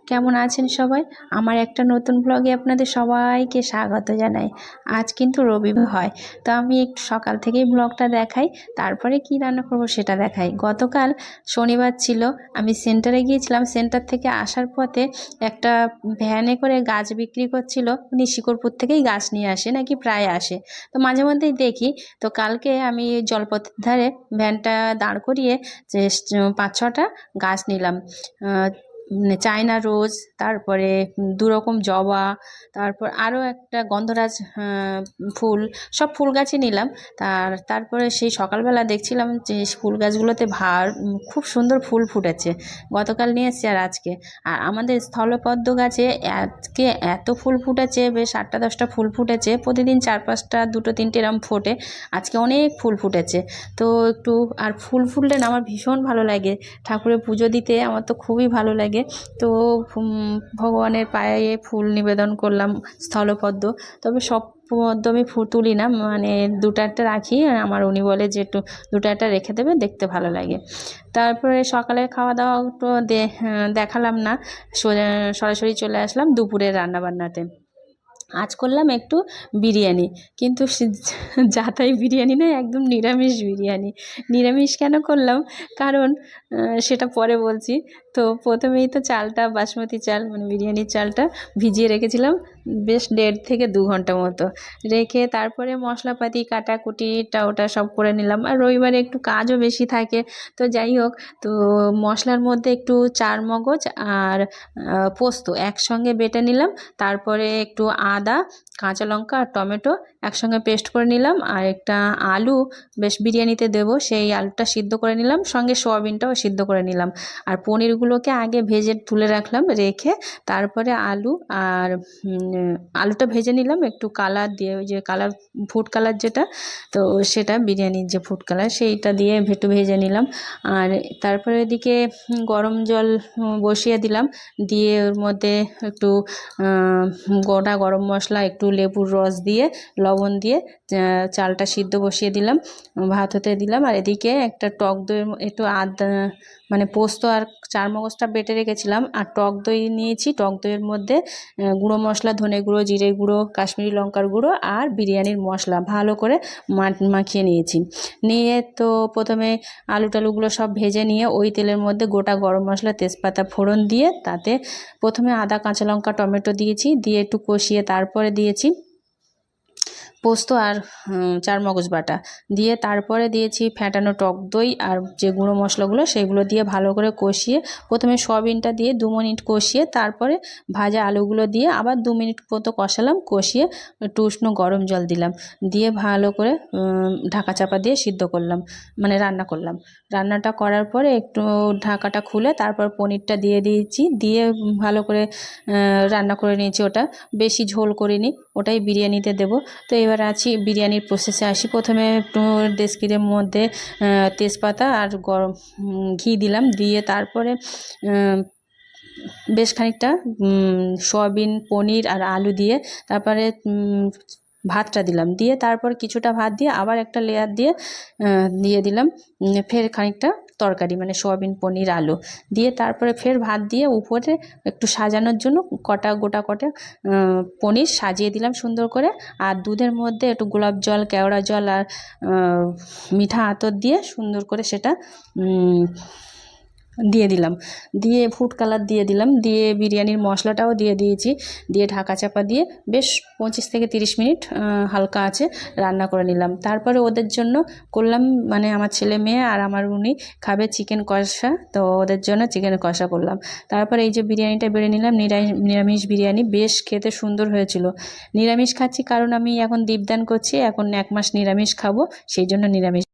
কেমন আছেন সবাই? আমার একটা নতুন ব্লগে আপনাদের সবাইকে স্বাগত জানাই। আজ কিন্তু রবিবার হয়, তো আমি একটু সকাল থেকেই ব্লগটা দেখাই, তারপরে কি রান্না করব সেটা দেখাই। গতকাল শনিবার ছিল, আমি সেন্টারে গিয়েছিলাম। সেন্টার থেকে আসার পথে একটা ভ্যানে করে গাছ বিক্রি করছিল। উনি শিকরপুর থেকেই গাছ নিয়ে আসে, নাকি প্রায় আসে, তো মাঝে মধ্যেই দেখি। তো কালকে আমি জলপথের ধারে ভ্যানটা দাঁড় করিয়ে যে 5-6টা গাছ নিলাম। চায়না রোজ, তারপরে দুরকম জবা, তারপর আরও একটা গন্ধরাজ ফুল, সব ফুল গাছই নিলাম। তারপরে সেই সকালবেলা দেখছিলাম যে ফুল গাছগুলোতে খুব সুন্দর ফুল ফুটেছে। গতকাল নিয়ে এসেছি আর আজকে। আর আমাদের স্থলপদ্ম গাছে আজকে এত ফুল ফুটেছে, বেশ 8-10টা ফুল ফুটেছে। প্রতিদিন 4-5টা, 2-3টে এরম ফোটে, আজকে অনেক ফুল ফুটেছে। তো একটু আর ফুল ফুললে না আমার ভীষণ ভালো লাগে, ঠাকুরের পুজো দিতে আমার তো খুবই ভালো লাগে। তো ভগবানের পায়ে ফুল নিবেদন করলাম স্থলপদ্ম। তবে সব পদ্ম আমি ফুল তুলি না, মানে 2-4টা রাখি। আমার উনি বলে যে একটু 2-4টা রেখে দেবে, দেখতে ভালো লাগে। তারপরে সকালে খাওয়া দাওয়া তো দেখালাম না, সরাসরি চলে আসলাম দুপুরের রান্নাবান্নাতে। আজ করলাম একটু বিরিয়ানি, কিন্তু যা তাই বিরিয়ানি নয়, একদম নিরামিষ বিরিয়ানি। নিরামিষ কেন করলাম, কারণ সেটা পরে বলছি। তো প্রথমেই তো চালটা, বাসমতি চাল মানে বিরিয়ানির চালটা ভিজিয়ে রেখেছিলাম বেশ 1.5 থেকে 2 ঘন্টা মতো। রেখে তারপরে মশলাপাতি কাটাকুটিটা ওটা সব করে নিলাম। আর রবিবারে একটু কাজও বেশি থাকে, তো যাই হোক। তো মশলার মধ্যে একটু চারমগজ আর পোস্ত একসঙ্গে বেটে নিলাম। তারপরে একটু আদা, কাঁচা লঙ্কা আর টমেটো একসঙ্গে পেস্ট করে নিলাম। আর একটা আলু বেশ বিরিয়ানিতে দেবো, সেই আলুটা সিদ্ধ করে নিলাম, সঙ্গে সোয়াবিনটাও সিদ্ধ করে নিলাম। আর পনিরগুলোকে আগে ভেজে তুলে রাখলাম, রেখে তারপরে আলুটা ভেজে নিলাম একটু কালার দিয়ে, ওই যে কালার, ফুড কালার যেটা, তো সেটা বিরিয়ানির যে ফুড কালার সেইটা দিয়ে একটু ভেজে নিলাম। আর তারপরে এদিকে গরম জল বসিয়ে দিলাম, দিয়ে ওর মধ্যে একটু গোটা গরম মশলা, একটু লেবুর রস দিয়ে, লবণ দিয়ে চালটা সিদ্ধ বসিয়ে দিলাম, ভাত হতে দিলাম। আর এদিকে একটা টক দই, একটু মানে পোস্ত আর চারমগজটা বেটে রেখেছিলাম, আর টক দই নিয়েছি। টক দইয়ের মধ্যে গুঁড়ো মশলা, ধনে গুঁড়ো, জিরে গুঁড়ো, কাশ্মীরি লঙ্কার গুঁড়ো আর বিরিয়ানির মশলা ভালো করে মাখিয়ে নিয়েছি। নিয়ে তো প্রথমে আলু টালুগুলো সব ভেজে নিয়ে ওই তেলের মধ্যে গোটা গরম মশলা, তেজপাতা ফোড়ন দিয়ে, তাতে প্রথমে আদা, কাঁচা লঙ্কা, টমেটো দিয়েছি, দিয়ে একটু কষিয়ে তারপরে দিয়েছি পোস্ত আর চারমগজ বাটা, দিয়ে তারপরে দিয়েছি ফ্যাটানো টক দই আর যে গুঁড়ো মশলাগুলো সেগুলো দিয়ে ভালো করে কষিয়ে, প্রথমে সয়াবিনটা দিয়ে 2 মিনিট কষিয়ে, তারপরে ভাজা আলুগুলো দিয়ে আবার 2 মিনিট মতো কষালাম। কষিয়ে একটু উষ্ণ গরম জল দিলাম, দিয়ে ভালো করে ঢাকা চাপা দিয়ে সিদ্ধ করলাম, মানে রান্না করলাম। রান্নাটা করার পরে একটু ঢাকাটা খুলে তারপর পনিরটা দিয়ে দিয়েছি, দিয়ে ভালো করে রান্না করে নিয়েছি। ওটা বেশি ঝোল করিনি, ওটাই বিরিয়ানিতে দেবো। তো এবার বিরিয়ানির প্রসেসে আসি। প্রথমে একটু ডেস্কির মধ্যে তেজপাতা আর গরম ঘি দিলাম, দিয়ে তারপরে বেশ খানিকটা সয়াবিন, পনির আর আলু দিয়ে তারপরে ভাতটা দিলাম, দিয়ে তারপর কিছুটা ভাত দিয়ে আবার একটা লেয়ার দিয়ে দিলাম ফের খানিকটা তরকারি, মানে সয়াবিন, পনির, আলু দিয়ে, তারপরে ফের ভাত দিয়ে উপরে একটু সাজানোর জন্য গোটা কটা পনির সাজিয়ে দিলাম সুন্দর করে। আর দুধের মধ্যে একটু গোলাপ জল, কেওড়া জল আর মিঠা আতর দিয়ে সুন্দর করে সেটা দিয়ে দিলাম, দিয়ে ফুড কালার দিয়ে দিলাম, দিয়ে বিরিয়ানির মশলাটাও দিয়ে দিয়েছি, দিয়ে ঢাকা চাপা দিয়ে বেশ 25 থেকে 30 মিনিট হালকা আছে রান্না করে নিলাম। তারপরে ওদের জন্য করলাম, মানে আমার ছেলে মেয়ে আর আমার উনি খাবে চিকেন কষা, তো ওদের জন্য চিকেন কষা করলাম। তারপরে এই যে বিরিয়ানিটা বেড়ে নিলাম, নিরামিষ বিরিয়ানি, বেশ খেতে সুন্দর হয়েছিল। নিরামিষ খাচ্ছি কারণ আমি এখন দীপদান করছি, এখন 1 মাস নিরামিষ খাবো, সেই জন্য নিরামিষ।